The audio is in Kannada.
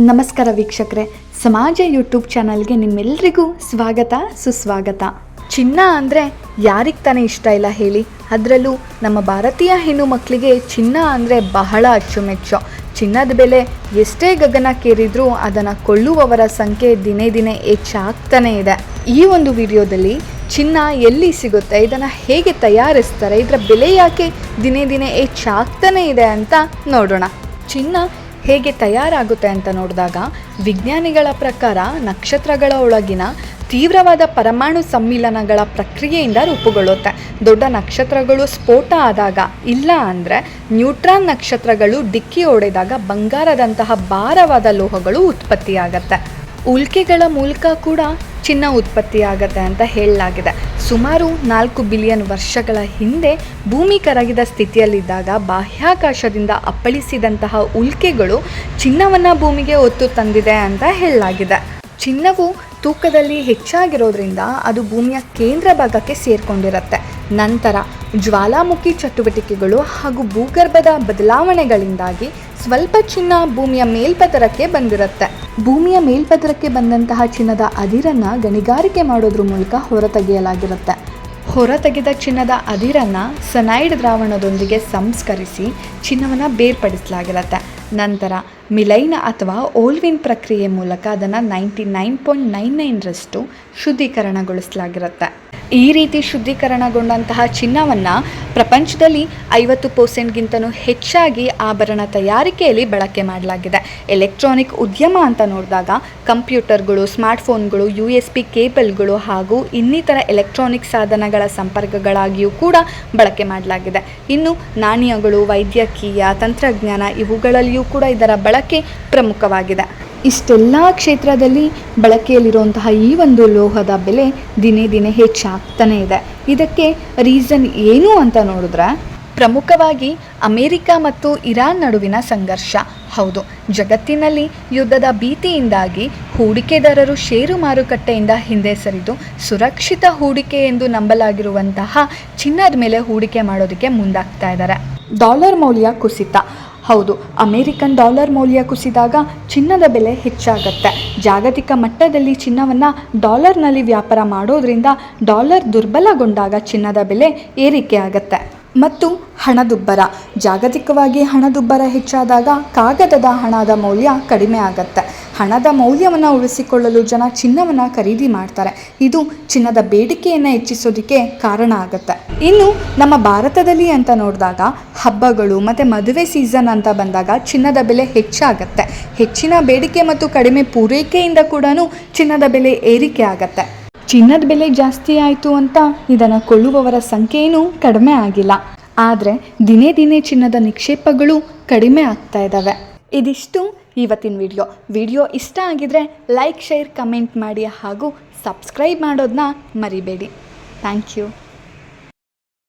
ನಮಸ್ಕಾರ ವೀಕ್ಷಕರೇ, ಸಮಾಜ ಯೂಟ್ಯೂಬ್ ಚಾನಲ್ಗೆ ನಿಮ್ಮೆಲ್ಲರಿಗೂ ಸ್ವಾಗತ ಸುಸ್ವಾಗತ. ಚಿನ್ನ ಅಂದರೆ ಯಾರಿಗೆ ತಾನೇ ಇಷ್ಟ ಇಲ್ಲ ಹೇಳಿ. ಅದರಲ್ಲೂ ನಮ್ಮ ಭಾರತೀಯ ಹೆಣ್ಣು ಮಕ್ಕಳಿಗೆ ಚಿನ್ನ ಅಂದರೆ ಬಹಳ ಅಚ್ಚುಮೆಚ್ಚು. ಚಿನ್ನದ ಬೆಲೆ ಎಷ್ಟೇ ಗಗನಕ್ಕೇರಿದ್ರೂ ಅದನ್ನು ಕೊಳ್ಳುವವರ ಸಂಖ್ಯೆ ದಿನೇ ದಿನೇ ಹೆಚ್ಚಾಗ್ತಾನೇ ಇದೆ. ಈ ಒಂದು ವಿಡಿಯೋದಲ್ಲಿ ಚಿನ್ನ ಎಲ್ಲಿ ಸಿಗುತ್ತೆ, ಇದನ್ನು ಹೇಗೆ ತಯಾರಿಸ್ತಾರೆ, ಇದರ ಬೆಲೆ ಯಾಕೆ ದಿನೇ ದಿನೇ ಹೆಚ್ಚಾಗ್ತಾನೇ ಇದೆ ಅಂತ ನೋಡೋಣ. ಚಿನ್ನ ಹೇಗೆ ತಯಾರಾಗುತ್ತೆ ಅಂತ ನೋಡಿದಾಗ ವಿಜ್ಞಾನಿಗಳ ಪ್ರಕಾರ ನಕ್ಷತ್ರಗಳ ಒಳಗಿನ ತೀವ್ರವಾದ ಪರಮಾಣು ಸಮ್ಮಿಲನಗಳ ಪ್ರಕ್ರಿಯೆಯಿಂದ ರೂಪುಗೊಳ್ಳುತ್ತೆ. ದೊಡ್ಡ ನಕ್ಷತ್ರಗಳು ಸ್ಫೋಟ ಆದಾಗ, ಇಲ್ಲ ಅಂದರೆ ನ್ಯೂಟ್ರಾನ್ ನಕ್ಷತ್ರಗಳು ಡಿಕ್ಕಿ ಹೊಡೆದಾಗ ಬಂಗಾರದಂತಹ ಭಾರವಾದ ಲೋಹಗಳು ಉತ್ಪತ್ತಿಯಾಗತ್ತೆ. ಉಲ್ಕೆಗಳ ಮೂಲಕ ಕೂಡ ಚಿನ್ನ ಉತ್ಪತ್ತಿಯಾಗತ್ತೆ ಅಂತ ಹೇಳಲಾಗಿದೆ. ಸುಮಾರು 4 ಬಿಲಿಯನ್ ವರ್ಷಗಳ ಹಿಂದೆ ಭೂಮಿ ಕರಗಿದ ಸ್ಥಿತಿಯಲ್ಲಿದ್ದಾಗ ಬಾಹ್ಯಾಕಾಶದಿಂದ ಅಪ್ಪಳಿಸಿದಂತಹ ಉಲ್ಕೆಗಳು ಚಿನ್ನವನ್ನು ಭೂಮಿಗೆ ಹೊತ್ತು ತಂದಿದೆ ಅಂತ ಹೇಳಲಾಗಿದೆ. ಚಿನ್ನವು ತೂಕದಲ್ಲಿ ಹೆಚ್ಚಾಗಿರೋದ್ರಿಂದ ಅದು ಭೂಮಿಯ ಕೇಂದ್ರ ಭಾಗಕ್ಕೆ ಸೇರಿಕೊಂಡಿರುತ್ತೆ. ನಂತರ ಜ್ವಾಲಾಮುಖಿ ಚಟುವಟಿಕೆಗಳು ಹಾಗೂ ಭೂಗರ್ಭದ ಬದಲಾವಣೆಗಳಿಂದಾಗಿ ಸ್ವಲ್ಪ ಚಿನ್ನ ಭೂಮಿಯ ಮೇಲ್ಪದರಕ್ಕೆ ಬಂದಿರುತ್ತೆ. ಭೂಮಿಯ ಮೇಲ್ಪದರಕ್ಕೆ ಬಂದಂತಹ ಚಿನ್ನದ ಅದಿರನ್ನು ಗಣಿಗಾರಿಕೆ ಮಾಡೋದ್ರ ಮೂಲಕ ಹೊರತೆಗೆಯಲಾಗಿರುತ್ತೆ. ಹೊರತೆಗೆದ ಚಿನ್ನದ ಅದಿರನ್ನು ಸನೈಡ್ ದ್ರಾವಣದೊಂದಿಗೆ ಸಂಸ್ಕರಿಸಿ ಚಿನ್ನವನ್ನು ಬೇರ್ಪಡಿಸಲಾಗಿರುತ್ತೆ. ನಂತರ ಮಿಲೈನ ಅಥವಾ ಓಲ್ವಿನ್ ಪ್ರಕ್ರಿಯೆ ಮೂಲಕ ಅದನ್ನು 99.99% ಶುದ್ಧೀಕರಣಗೊಳಿಸಲಾಗಿರುತ್ತೆ. ಈ ರೀತಿ ಶುದ್ಧೀಕರಣಗೊಂಡಂತಹ ಚಿನ್ನವನ್ನು ಪ್ರಪಂಚದಲ್ಲಿ 50%ಗಿಂತಲೂ ಹೆಚ್ಚಾಗಿ ಆಭರಣ ತಯಾರಿಕೆಯಲ್ಲಿ ಬಳಕೆ ಮಾಡಲಾಗಿದೆ. ಎಲೆಕ್ಟ್ರಾನಿಕ್ ಉದ್ಯಮ ಅಂತ ನೋಡಿದಾಗ ಕಂಪ್ಯೂಟರ್ಗಳು, ಸ್ಮಾರ್ಟ್ಫೋನ್ಗಳು, USB ಕೇಬಲ್ಗಳು ಹಾಗೂ ಇನ್ನಿತರ ಎಲೆಕ್ಟ್ರಾನಿಕ್ ಸಾಧನಗಳ ಸಂಪರ್ಕಗಳಾಗಿಯೂ ಕೂಡ ಬಳಕೆ ಮಾಡಲಾಗಿದೆ. ಇನ್ನು ನಾಣ್ಯಗಳು, ವೈದ್ಯಕೀಯ, ತಂತ್ರಜ್ಞಾನ ಇವುಗಳಲ್ಲಿಯೂ ಕೂಡ ಇದರ ಬಳಕೆ ಪ್ರಮುಖವಾಗಿದೆ. ಇಷ್ಟೆಲ್ಲ ಕ್ಷೇತ್ರದಲ್ಲಿ ಬಳಕೆಯಲ್ಲಿರುವಂತಹ ಈ ಒಂದು ಲೋಹದ ಬೆಲೆ ದಿನೇ ದಿನೇ ಹೆಚ್ಚಾಗ್ತಾನೇ ಇದೆ. ಇದಕ್ಕೆ ರೀಸನ್ ಏನು ಅಂತ ನೋಡಿದ್ರೆ, ಪ್ರಮುಖವಾಗಿ ಅಮೆರಿಕ ಮತ್ತು ಇರಾನ್ ನಡುವಿನ ಸಂಘರ್ಷ. ಹೌದು, ಜಗತ್ತಿನಲ್ಲಿ ಯುದ್ಧದ ಭೀತಿಯಿಂದಾಗಿ ಹೂಡಿಕೆದಾರರು ಷೇರು ಮಾರುಕಟ್ಟೆಯಿಂದ ಹಿಂದೆ ಸರಿದು ಸುರಕ್ಷಿತ ಹೂಡಿಕೆ ಎಂದು ನಂಬಲಾಗಿರುವಂತಹ ಚಿನ್ನದ ಮೇಲೆ ಹೂಡಿಕೆ ಮಾಡೋದಕ್ಕೆ ಮುಂದಾಗ್ತಾ ಇದ್ದಾರೆ. ಡಾಲರ್ ಮೌಲ್ಯ ಕುಸಿತ. ಹೌದು, ಅಮೇರಿಕನ್ ಡಾಲರ್ ಮೌಲ್ಯ ಕುಸಿದಾಗ ಚಿನ್ನದ ಬೆಲೆ ಹೆಚ್ಚಾಗತ್ತೆ. ಜಾಗತಿಕ ಮಟ್ಟದಲ್ಲಿ ಚಿನ್ನವನ್ನು ಡಾಲರ್ನಲ್ಲಿ ವ್ಯಾಪಾರ ಮಾಡೋದ್ರಿಂದ ಡಾಲರ್ ದುರ್ಬಲಗೊಂಡಾಗ ಚಿನ್ನದ ಬೆಲೆ ಏರಿಕೆ ಆಗತ್ತೆ. ಮತ್ತು ಹಣದುಬ್ಬರ. ಜಾಗತಿಕವಾಗಿ ಹಣದುಬ್ಬರ ಹೆಚ್ಚಾದಾಗ ಕಾಗದದ ಹಣದ ಮೌಲ್ಯ ಕಡಿಮೆ ಆಗತ್ತೆ. ಹಣದ ಮೌಲ್ಯವನ್ನು ಉಳಿಸಿಕೊಳ್ಳಲು ಜನ ಚಿನ್ನವನ್ನು ಖರೀದಿ ಮಾಡ್ತಾರೆ. ಇದು ಚಿನ್ನದ ಬೇಡಿಕೆಯನ್ನು ಹೆಚ್ಚಿಸೋದಕ್ಕೆ ಕಾರಣ ಆಗುತ್ತೆ. ಇನ್ನು ನಮ್ಮ ಭಾರತದಲ್ಲಿ ಅಂತ ನೋಡಿದಾಗ ಹಬ್ಬಗಳು ಮತ್ತು ಮದುವೆ ಸೀಸನ್ ಅಂತ ಬಂದಾಗ ಚಿನ್ನದ ಬೆಲೆ ಹೆಚ್ಚಾಗತ್ತೆ. ಹೆಚ್ಚಿನ ಬೇಡಿಕೆ ಮತ್ತು ಕಡಿಮೆ ಪೂರೈಕೆಯಿಂದ ಕೂಡ ಚಿನ್ನದ ಬೆಲೆ ಏರಿಕೆ ಆಗತ್ತೆ. ಚಿನ್ನದ ಬೆಲೆ ಜಾಸ್ತಿ ಆಯಿತು ಅಂತ ಇದನ್ನು ಕೊಳ್ಳುವವರ ಸಂಖ್ಯೆಯೂ ಕಡಿಮೆ ಆಗಿಲ್ಲ. ಆದರೆ ದಿನೇ ದಿನೇ ಚಿನ್ನದ ನಿಕ್ಷೇಪಗಳು ಕಡಿಮೆ ಆಗ್ತಾ ಇದ್ದಾವೆ. ಇದಿಷ್ಟು ಇವತ್ತಿನ ವಿಡಿಯೋ ಇಷ್ಟ ಆಗಿದ್ರೆ ಲೈಕ್, ಶೇರ್, ಕಮೆಂಟ್ ಮಾಡಿ ಹಾಗೂ ಸಬ್ಸ್ಕ್ರೈಬ್ ಮಾಡೋದನ್ನ ಮರಿಬೇಡಿ. Thank you.